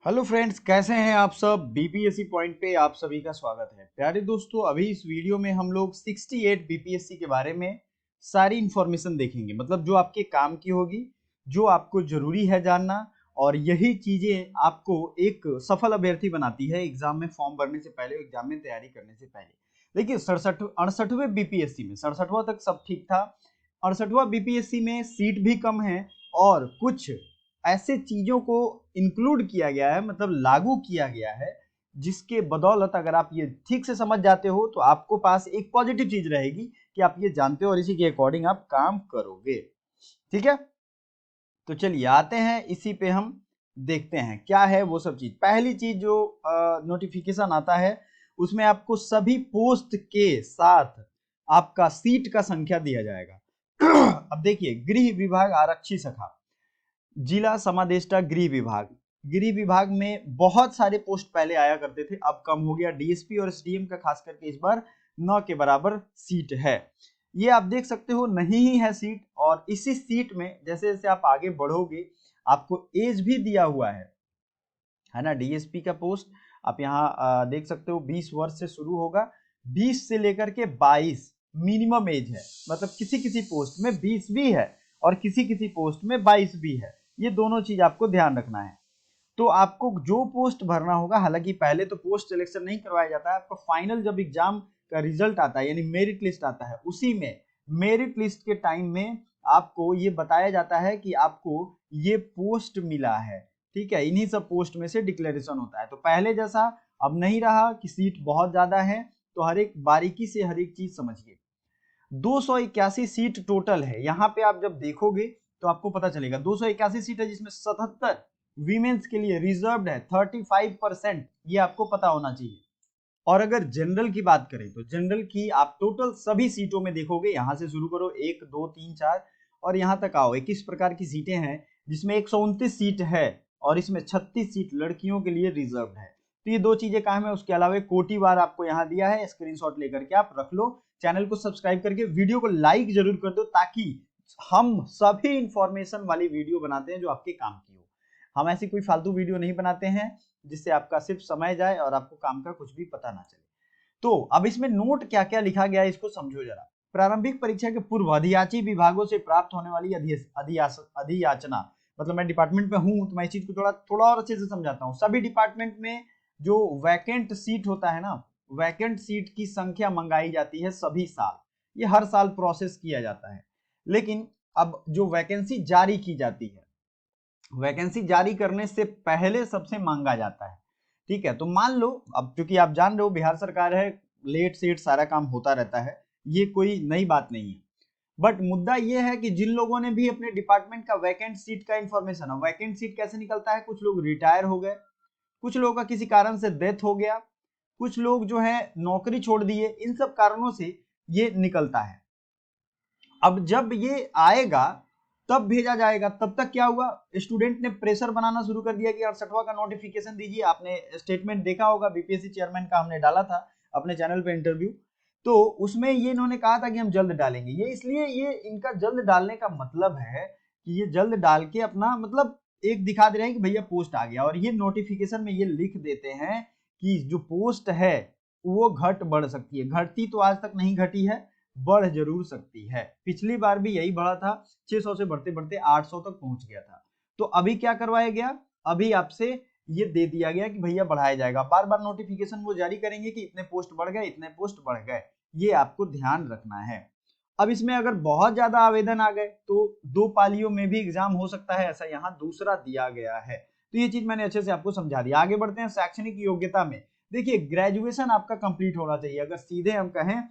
Hello friends, कैसे हैं आप सब। बीपीएससी पॉइंट पे आप सभी का स्वागत है। प्यारे दोस्तों, अभी इस वीडियो में हम लोग 68 बीपीएससी के बारे में सारी इंफॉर्मेशन देखेंगे, मतलब जो आपके काम की होगी, जो आपको जरूरी है जानना, और यही चीजें आपको एक सफल अभ्यर्थी बनाती है एग्जाम में फॉर्म भरने से पहले, एग्जाम में तैयारी करने से पहले। देखिए, 68वें बीपीएससी में 67वां तक सब ठीक था। 68वां बीपीएससी में सीट भी कम है और कुछ ऐसे चीजों को इंक्लूड किया गया है, मतलब लागू किया गया है, जिसके बदौलत अगर आप ये ठीक से समझ जाते हो तो आपको पास एक पॉजिटिव चीज रहेगी कि आप ये जानते हो और इसी के अकॉर्डिंग आप काम करोगे। ठीक है, तो चलिए आते हैं इसी पे, हम देखते हैं क्या है वो सब चीज। पहली चीज जो नोटिफिकेशन आता है उसमें आपको सभी पोस्ट के साथ आपका सीट का संख्या दिया जाएगा। अब देखिए, गृह विभाग आरक्षी शाखा, जिला समादेष्टा गृह विभाग। गृह विभाग में बहुत सारे पोस्ट पहले आया करते थे, अब कम हो गया। डीएसपी और एसडीएम का खास करके इस बार 9 के बराबर सीट है। ये आप देख सकते हो, नहीं ही है सीट। और इसी सीट में जैसे जैसे आप आगे बढ़ोगे आपको एज भी दिया हुआ है ना। डीएसपी का पोस्ट आप यहाँ देख सकते हो 20 वर्ष से शुरू होगा, 20 से लेकर के 22 मिनिमम एज है। मतलब किसी किसी पोस्ट में 20 भी है और किसी किसी पोस्ट में 22 भी है। ये दोनों चीज आपको ध्यान रखना है। तो आपको जो पोस्ट भरना होगा, हालांकि पहले तो पोस्ट सिलेक्शन नहीं करवाया जाता है, आपका फाइनल जब एग्जाम का रिजल्ट आता है यानी मेरिट लिस्ट आता है, उसी में मेरिट लिस्ट के टाइम में आपको ये बताया जाता है कि आपको ये पोस्ट मिला है। ठीक है, इन्हीं सब पोस्ट में से डिक्लेरेशन होता है। तो पहले जैसा अब नहीं रहा कि सीट बहुत ज्यादा है, तो हर एक बारीकी से हर एक चीज समझिए। 281 सीट टोटल है। यहाँ पे आप जब देखोगे तो आपको पता चलेगा 281 सीट है, जिसमें 77 वीमेंस के लिए रिजर्व्ड है, 35%। ये आपको पता होना चाहिए। और अगर जनरल की बात करें तो जनरल की आप टोटल सभी सीटों में देखोगे, यहां से शुरू करो 1 2 3 4 और यहां तक आओ, 21 प्रकार की सीटें हैं, जिसमें 129 सीट है और इसमें 36 सीट लड़कियों के लिए रिजर्व है। तो ये दो चीजें काम है। उसके अलावा कोटिवार आपको यहाँ दिया है, स्क्रीनशॉट लेकर के आप रख लो। चैनल को सब्सक्राइब करके वीडियो को लाइक जरूर कर दो, ताकि हम सभी इंफॉर्मेशन वाली वीडियो बनाते हैं जो आपके काम की हो। हम ऐसी कोई फालतू वीडियो नहीं बनाते हैं जिससे आपका सिर्फ समय जाए और आपको काम का कुछ भी पता ना चले। तो अब इसमें नोट क्या क्या लिखा गया है इसको समझो जरा। प्रारंभिक परीक्षा के पूर्व अधियाची विभागों से प्राप्त होने वाली अधियाचना, मतलब मैं डिपार्टमेंट में हूं तो मैं इस चीज को थोड़ा थोड़ा और अच्छे से समझाता हूं। सभी डिपार्टमेंट में जो वैकेंट सीट होता है ना, वैकेंट सीट की संख्या मंगाई जाती है सभी साल। ये हर साल प्रोसेस किया जाता है। लेकिन अब जो वैकेंसी जारी की जाती है, वैकेंसी जारी करने से पहले सबसे मांगा जाता है। ठीक है, तो मान लो, अब क्योंकि आप जान रहे हो बिहार सरकार है, लेट सेट सारा काम होता रहता है, ये कोई नई बात नहीं है। बट मुद्दा ये है कि जिन लोगों ने भी अपने डिपार्टमेंट का वैकेंट सीट का इंफॉर्मेशन है, वैकेंट सीट कैसे निकलता है, कुछ लोग रिटायर हो गए, कुछ लोगों का किसी कारण से डेथ हो गया, कुछ लोग जो है नौकरी छोड़ दिए, इन सब कारणों से ये निकलता है। अब जब ये आएगा तब भेजा जाएगा। तब तक क्या हुआ, स्टूडेंट ने प्रेशर बनाना शुरू कर दिया कि 68वां का नोटिफिकेशन दीजिए। आपने स्टेटमेंट देखा होगा, बीपीएससी चेयरमैन का हमने डाला था अपने चैनल पे इंटरव्यू, तो उसमें ये इन्होंने कहा था कि हम जल्द डालेंगे। ये इसलिए, ये इनका जल्द डालने का मतलब है कि ये जल्द डाल के अपना मतलब एक दिखा दे रहे हैं कि भैया पोस्ट आ गया। और ये नोटिफिकेशन में ये लिख देते हैं कि जो पोस्ट है वो घट बढ़ सकती है। घटती तो आज तक नहीं घटी है, बढ़ जरूर सकती है। पिछली बार भी यही बढ़ा था, 600 से बढ़ते बढ़ते 800 तक पहुंच गया था। तो अभी क्या करवाया गया, अभी आपसे ये दे दिया गया कि भैया बढ़ाया जाएगा। बार बार नोटिफिकेशन वो जारी करेंगे कि इतने पोस्ट बढ़ गए, इतने पोस्ट बढ़ गए, ये आपको ध्यान रखना है। अब इसमें अगर बहुत ज्यादा आवेदन आ गए तो 2 पालियों में भी एग्जाम हो सकता है, ऐसा यहाँ दूसरा दिया गया है। तो ये चीज मैंने अच्छे से आपको समझा दिया। आगे बढ़ते हैं शैक्षणिक योग्यता में। देखिए, ग्रेजुएशन आपका कंप्लीट होना चाहिए। अगर सीधे हम कहें,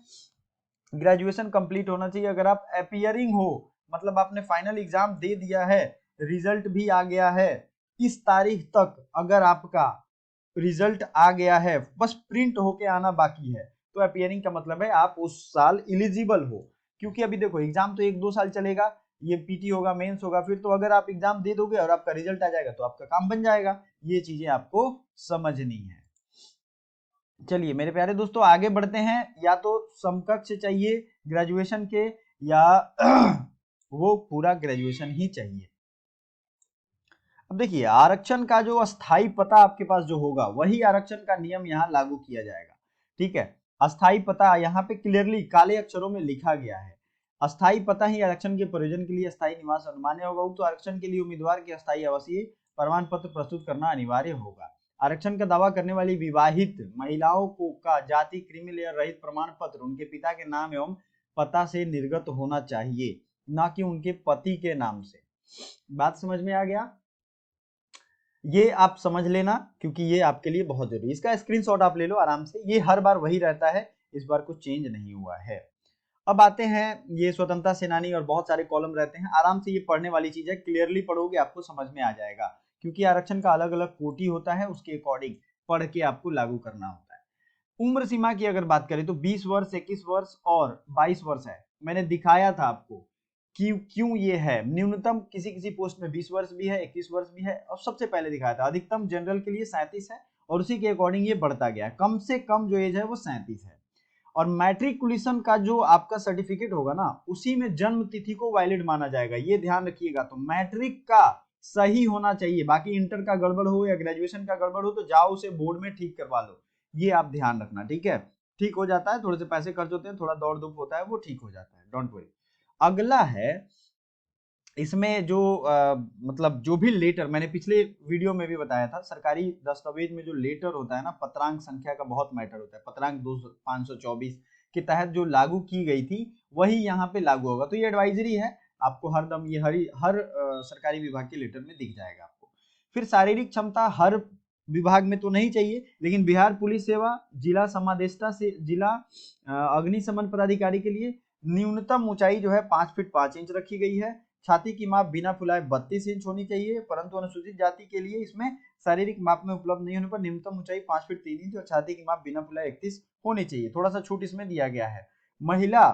ग्रेजुएशन कंप्लीट होना चाहिए। अगर आप अपियरिंग हो, मतलब आपने फाइनल एग्जाम दे दिया है, रिजल्ट भी आ गया है, इस तारीख तक अगर आपका रिजल्ट आ गया है, बस प्रिंट होके आना बाकी है, तो अपियरिंग का मतलब है आप उस साल इलिजिबल हो। क्योंकि अभी देखो, एग्जाम तो 1 2 साल चलेगा, ये पीटी होगा, मेंस होगा, फिर तो अगर आप एग्जाम दे दोगे और आपका रिजल्ट आ जाएगा तो आपका काम बन जाएगा। ये चीजें आपको समझनी है। चलिए मेरे प्यारे दोस्तों, आगे बढ़ते हैं। या तो समकक्ष चाहिए ग्रेजुएशन के, या वो पूरा ग्रेजुएशन ही चाहिए। अब देखिए आरक्षण का जो अस्थाई पता आपके पास जो होगा वही आरक्षण का नियम यहाँ लागू किया जाएगा। ठीक है, अस्थाई पता यहाँ पे क्लियरली काले अक्षरों में लिखा गया है। अस्थाई पता ही आरक्षण के प्रयोजन के लिए अस्थाई निवास अनुमान्य होगा। उक्त आरक्षण के लिए उम्मीदवार के अस्थाई आवासीय प्रमाण पत्र प्रस्तुत करना अनिवार्य होगा। आरक्षण का दावा करने वाली विवाहित महिलाओं को का जाति क्रीमी लेयर रहित प्रमाण पत्र उनके पिता के नाम एवं पता से निर्गत होना चाहिए, ना कि उनके पति के नाम से। बात समझ में आ गया? ये आप समझ लेना क्योंकि ये आपके लिए बहुत जरूरी है। इसका स्क्रीनशॉट आप ले लो आराम से, ये हर बार वही रहता है, इस बार कुछ चेंज नहीं हुआ है। अब आते हैं ये स्वतंत्रता सेनानी और बहुत सारे कॉलम रहते हैं, आराम से ये पढ़ने वाली चीज है, क्लियरली पढ़ोगे आपको समझ में आ जाएगा क्योंकि आरक्षण का अलग अलग कोटि होता है, उसके अकॉर्डिंग पढ़ के आपको लागू करना होता है। उम्र सीमा की अगर बात करें तो 20 वर्ष, 21 वर्ष और 22 वर्ष है। मैंने दिखाया था आपको क्यों ये है। न्यूनतम किसी किसी पोस्ट में 20 वर्ष भी है, 21 वर्ष भी है, और सबसे पहले दिखाया था अधिकतम जनरल के लिए 37 है और उसी के अकॉर्डिंग ये बढ़ता गया है। कम से कम जो एज है वो 37 है। और मैट्रिकुलेशन का जो आपका सर्टिफिकेट होगा ना, उसी में जन्म तिथि को वैलिड माना जाएगा, ये ध्यान रखिएगा। तो मैट्रिक का सही होना चाहिए, बाकी इंटर का गड़बड़ हो या ग्रेजुएशन का गड़बड़ हो तो जाओ उसे बोर्ड में ठीक करवा लो, ये आप ध्यान रखना। ठीक है, ठीक हो जाता है, थोड़े से पैसे खर्च होते हैं, थोड़ा दौड़ धूप होता है, वो ठीक हो जाता है, डोंट वरी। अगला है इसमें जो मतलब जो भी लेटर, मैंने पिछले वीडियो में भी बताया था, सरकारी दस्तावेज में जो लेटर होता है ना, पत्रांक संख्या का बहुत मैटर होता है। पत्रांक 524 के तहत जो लागू की गई थी वही यहाँ पे लागू होगा। तो ये एडवाइजरी है, आपको हरदम ये हर सरकारी विभाग के लेटर में दिख जाएगा आपको। फिर शारीरिक क्षमता हर विभाग में तो नहीं चाहिए, लेकिन बिहार पुलिस सेवा जिला समादेष्टा से जिला अग्निशमन पदाधिकारी के लिए न्यूनतम ऊंचाई जो है 5 फीट 5 इंच रखी गई है। छाती की माप बिना फुलाए 32 इंच होनी चाहिए, परंतु अनुसूचित जाति के लिए इसमें शारीरिक माप में उपलब्ध नहीं होने पर न्यूनतम ऊंचाई 5 फीट 3 इंच और छाती की माप बिना फुलाए 31 होनी चाहिए। थोड़ा सा छूट इसमें दिया गया है। महिला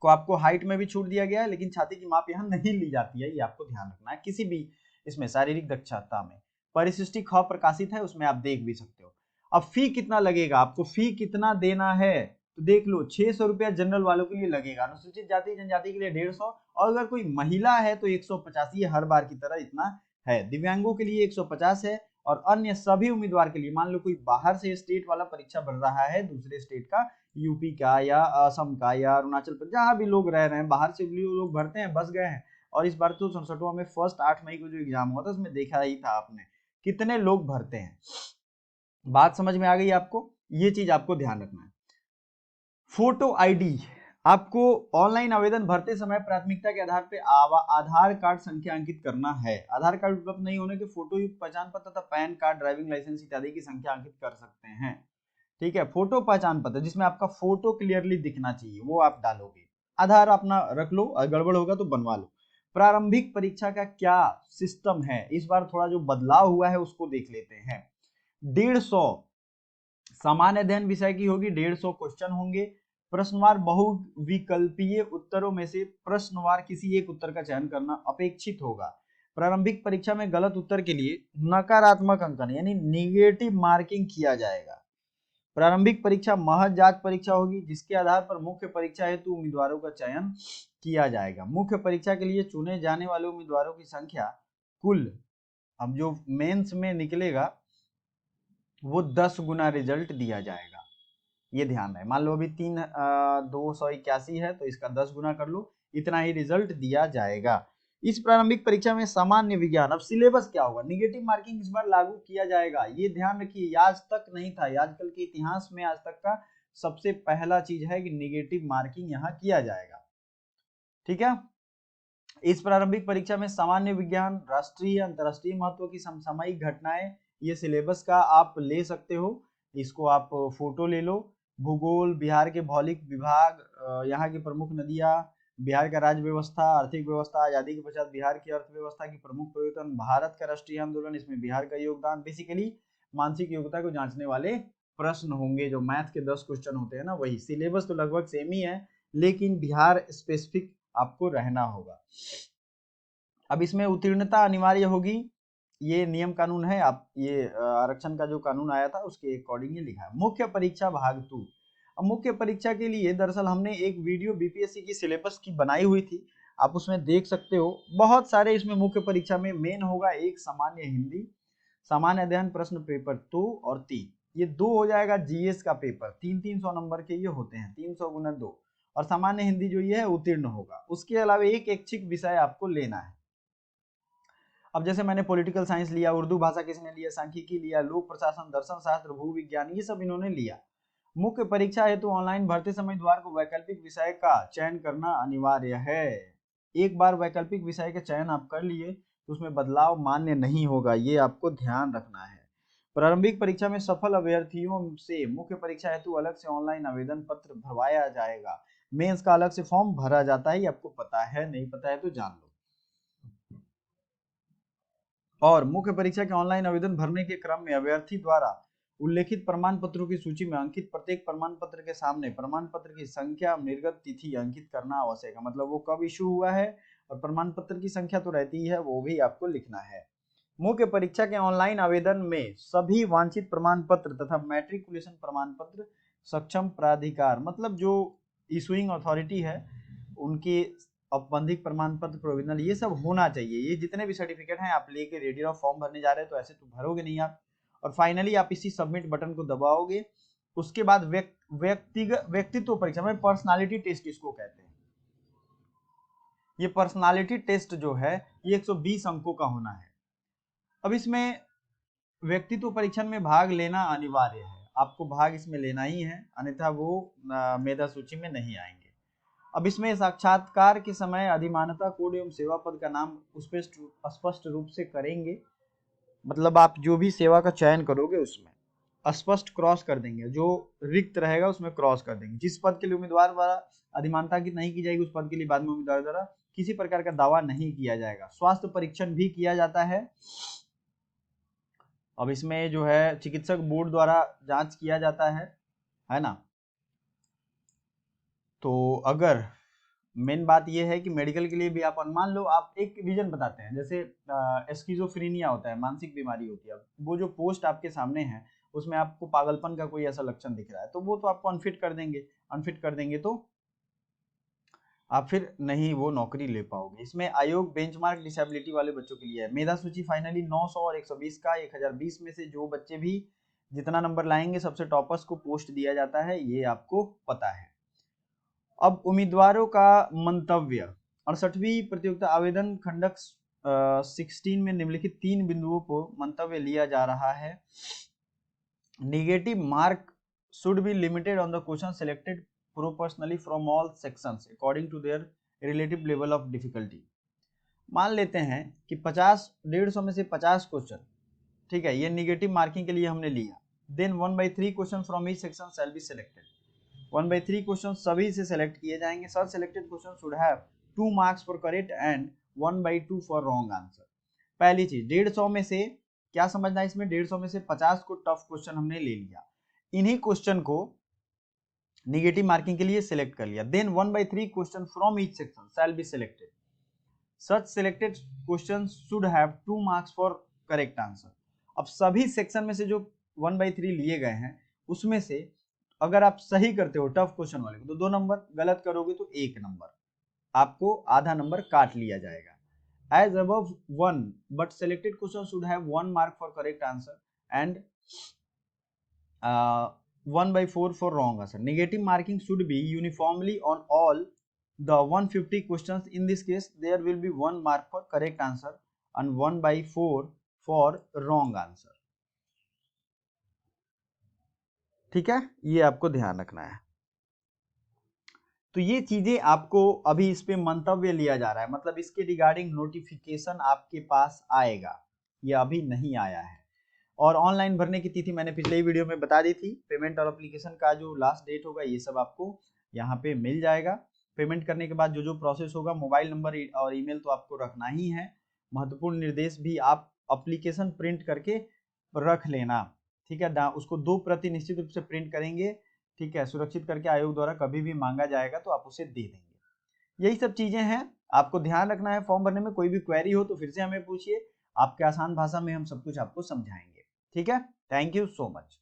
को आपको हाइट में भी छूट दिया गया है, लेकिन छाती की माप यहाँ नहीं ली जाती है, ये आपको ध्यान रखना है। किसी भी इसमें शारीरिक दक्षता में परिशिष्टि ख प्रकाशित है, उसमें आप देख भी सकते हो। अब फी कितना लगेगा, आपको फी कितना देना है तो देख लो, 600 रुपया जनरल वालों के लिए लगेगा, अनुसूचित जाति जनजाति के लिए 150, और अगर कोई महिला है तो 150, ये हर बार की तरह इतना है। दिव्यांगों के लिए 150 है, और अन्य सभी उम्मीदवार के लिए, मान लो कोई बाहर से स्टेट वाला परीक्षा भर रहा है, दूसरे स्टेट का, यूपी का या असम का या अरुणाचल प्रदेश, जहां भी लोग रह रहे हैं, बाहर से भी लोग भरते हैं, बस गए हैं। और इस बार तो 67वां में फर्स्ट 8 मई को जो एग्जाम हुआ था उसमें देखा ही था आपने कितने लोग भरते हैं। बात समझ में आ गई आपको? ये चीज आपको ध्यान रखना है। फोटो आईडी, आपको ऑनलाइन आवेदन भरते समय प्राथमिकता के आधार पे आधार कार्ड संख्या अंकित करना है। आधार कार्ड उपलब्ध नहीं होने के फोटो युक्त पहचान पत्र तथा पैन कार्ड, ड्राइविंग लाइसेंस इत्यादि की संख्या अंकित कर सकते हैं। ठीक है, फोटो पहचान पत्र जिसमें आपका फोटो क्लियरली दिखना चाहिए वो आप डालोगे। आधार अपना रख लो, गड़बड़ होगा तो बनवा लो। प्रारंभिक परीक्षा का क्या सिस्टम है, इस बार थोड़ा जो बदलाव हुआ है उसको देख लेते हैं। 150 सामान्य अध्ययन विषय की होगी, 150 क्वेश्चन होंगे। प्रश्नवार बहुविकल्पीय उत्तरों में से प्रश्नवार किसी एक उत्तर का चयन करना अपेक्षित होगा। प्रारंभिक परीक्षा में गलत उत्तर के लिए नकारात्मक अंकन यानी निगेटिव मार्किंग किया जाएगा। प्रारंभिक परीक्षा महज जांच परीक्षा होगी, जिसके आधार पर मुख्य परीक्षा हेतु उम्मीदवारों का चयन किया जाएगा। मुख्य परीक्षा के लिए चुने जाने वाले उम्मीदवारों की संख्या कुल, अब जो मेंस में निकलेगा वो 10 गुना रिजल्ट दिया जाएगा, ये ध्यान रहे। मान लो अभी 281 है तो इसका 10 गुना कर लो, इतना ही रिजल्ट दिया जाएगा। इस प्रारंभिक परीक्षा में सामान्य विज्ञान, अब सिलेबस क्या होगा, निगेटिव मार्किंग इस बार लागू किया जाएगा, ये ध्यान रखिए। आज तक नहीं था, आजकल के इतिहास में आज तक का सबसे पहला चीज है कि निगेटिव मार्किंग यहाँ किया जाएगा। ठीक है, इस प्रारंभिक परीक्षा में सामान्य विज्ञान, राष्ट्रीय अंतरराष्ट्रीय महत्व की समसामयिक घटनाएं, ये सिलेबस का आप ले सकते हो, इसको आप फोटो ले लो। भूगोल, बिहार के भौगोलिक विभाग, यहाँ की प्रमुख नदियां, बिहार का राज्य व्यवस्था, आर्थिक व्यवस्था, आजादी के पश्चात बिहार की अर्थव्यवस्था की प्रमुख परिवर्तन, भारत का राष्ट्रीय आंदोलन, इसमें बिहार का योगदान। बेसिकली मानसिक योग्यता को जांचने वाले प्रश्न होंगे, जो मैथ के 10 क्वेश्चन होते हैं ना, वही। सिलेबस तो लगभग सेम ही है, लेकिन बिहार स्पेसिफिक आपको रहना होगा। अब इसमें उत्तीर्णता अनिवार्य होगी, ये नियम कानून है। आप ये आरक्षण का जो कानून आया था उसके अकॉर्डिंग ये लिखा है। मुख्य परीक्षा भाग 2, अब मुख्य परीक्षा के लिए दरअसल हमने एक वीडियो बीपीएससी की सिलेबस की बनाई हुई थी, आप उसमें देख सकते हो। बहुत सारे इसमें मुख्य परीक्षा में मेन होगा एक सामान्य हिंदी, सामान्य अध्ययन प्रश्न पेपर 2 और 3, ये 2 हो जाएगा जीएस का पेपर, 300 नंबर के ये होते हैं, 300 गुना 2, और सामान्य हिंदी जो ये है उत्तीर्ण होगा। उसके अलावा एक ऐच्छिक विषय आपको लेना है। अब जैसे मैंने पॉलिटिकल साइंस लिया, उर्दू भाषा किसने लिया, सांख्यिकी लिया, लोक प्रशासन, दर्शन शास्त्र, भूविज्ञान, ये सब इन्होंने लिया। मुख्य परीक्षा हेतु ऑनलाइन भरते समय द्वार को वैकल्पिक विषय का चयन करना अनिवार्य है। एक बार वैकल्पिक विषय का चयन आप कर लिए तो उसमें बदलाव मान्य नहीं होगा, ये आपको ध्यान रखना है। प्रारंभिक परीक्षा में सफल अभ्यर्थियों से मुख्य परीक्षा हेतु अलग से ऑनलाइन आवेदन पत्र भरवाया जाएगा। मेंस का अलग से फॉर्म भरा जाता है, ये आपको पता है, नहीं पता है तो जान लो। और मुख्य परीक्षा के ऑनलाइन आवेदन भरने के क्रम में अभ्यर्थी द्वारा उल्लेखित प्रमाण पत्रों की सूची में अंकित प्रत्येक प्रमाण पत्र के सामने प्रमाण पत्र की संख्या, निर्गत तिथि अंकित करना आवश्यक है। मतलब वो कब इशू हुआ है और प्रमाण पत्र की संख्या तो रहती ही है, वो भी आपको लिखना है। मुख्य परीक्षा के ऑनलाइन आवेदन में सभी वांछित प्रमाण पत्र तथा मैट्रिकुलेशन प्रमाण पत्र सक्षम प्राधिकार, मतलब जो इशुइंग अथॉरिटी है, उनके औपबंधिक प्रमाण पत्र, प्रोविजनल, ये सब होना चाहिए। ये जितने भी सर्टिफिकेट हैं आप लेके रेडी रहो, फॉर्म भरने जा रहे हैं तो ऐसे तो भरोगे नहीं आप। और फाइनली आप इसी सबमिट बटन को दबाओगे। उसके बाद व्यक्तित्व परीक्षा में पर्सनालिटी टेस्ट इसको कहते हैं। ये पर्सनालिटी टेस्ट जो है ये 120 अंकों का होना है। अब इसमें व्यक्तित्व परीक्षण में भाग लेना अनिवार्य है, आपको भाग इसमें लेना ही है, अन्यथा वो मेधा सूची में नहीं आएंगे। अब इसमें साक्षात्कार के समय अधिमानता कोड एवं सेवा पद का नाम स्पष्ट रूप से करेंगे। मतलब आप जो भी सेवा का चयन करोगे उसमें स्पष्ट क्रॉस कर देंगे, जो रिक्त रहेगा उसमें क्रॉस कर देंगे। जिस पद के लिए उम्मीदवार द्वारा अधिमानता की नहीं की जाएगी उस पद के लिए बाद में उम्मीदवार द्वारा किसी प्रकार का दावा नहीं किया जाएगा। स्वास्थ्य परीक्षण भी किया जाता है। अब इसमें जो है चिकित्सक बोर्ड द्वारा जांच किया जाता है ना। तो अगर मेन बात यह है कि मेडिकल के लिए भी आप मान लो आप एक रीजन बताते हैं, जैसे स्किज़ोफ्रेनिया होता है, मानसिक बीमारी होती है, वो जो पोस्ट आपके सामने है उसमें आपको पागलपन का कोई ऐसा लक्षण दिख रहा है तो वो तो आपको अनफिट कर देंगे तो आप फिर नहीं वो नौकरी ले पाओगे। इसमें आयोग बेंचमार्क डिसेबिलिटी वाले बच्चों के लिए है। मेधा सूची फाइनली 900 और 120 का 1020 में से जो बच्चे भी जितना नंबर लाएंगे सबसे टॉपर्स को पोस्ट दिया जाता है, ये आपको पता है। अब उम्मीदवारों का मंतव्य, 68वीं प्रतियोगिता आवेदन खंडक 16 में निम्नलिखित 3 बिंदुओं को मंतव्य लिया जा रहा है। Negative mark should be limited on the question selected proportionally from all sections according to their relative level of difficulty। मान लेते हैं कि 150 में से 50 क्वेश्चन, ठीक है, ये नेगेटिव मार्किंग के लिए हमने लिया। Then 1/3 question from each section shall be selected. 1/3 question सभी से सिलेक्ट किए जाएंगे। Such selected question should have 2 marks for correct and 1/2 for wrong answer. पहली चीज 150 में से क्या समझना है, इसमें 150 में से 50 को टफ क्वेश्चन हमने ले लिया, इन्हीं क्वेश्चन को नेगेटिव मार्किंग के लिए सिलेक्ट कर लिया। Then 1/3 question from each section shall be selected. Such selected question should have 2 marks for correct answer. अब सभी सेक्शन में से जो 1/3 लिए गए हैं उसमें से अगर आप सही करते हो टफ क्वेश्चन वाले को तो 2 नंबर, गलत करोगे तो 1 नंबर, आपको आधा नंबर काट लिया जाएगा। As above 1, but selected question should have 1 mark for correct answer and 1/4 for wrong answer. Negative marking should be uniformly on all the 150 questions. In this case, there will be 1 mark for correct answer and 1/4 for wrong answer. ठीक है, ये आपको ध्यान रखना है। तो ये चीजें आपको अभी इस पे मंतव्य लिया जा रहा है, मतलब इसके रिगार्डिंग नोटिफिकेशन आपके पास आएगा, ये अभी नहीं आया है। और ऑनलाइन भरने की तिथि मैंने पिछले ही वीडियो में बता दी थी। पेमेंट और एप्लीकेशन का जो लास्ट डेट होगा ये सब आपको यहाँ पे मिल जाएगा। पेमेंट करने के बाद जो जो प्रोसेस होगा, मोबाइल नंबर और ईमेल तो आपको रखना ही है। महत्वपूर्ण निर्देश भी, आप एप्लीकेशन प्रिंट करके रख लेना, ठीक है, उसको 2 प्रति निश्चित रूप से प्रिंट करेंगे, ठीक है, सुरक्षित करके आयोग द्वारा कभी भी मांगा जाएगा तो आप उसे दे देंगे। यही सब चीजें हैं, आपको ध्यान रखना है। फॉर्म भरने में कोई भी क्वेरी हो तो फिर से हमें पूछिए, आपके आसान भाषा में हम सब कुछ आपको समझाएंगे। ठीक है, थैंक यू सो मच।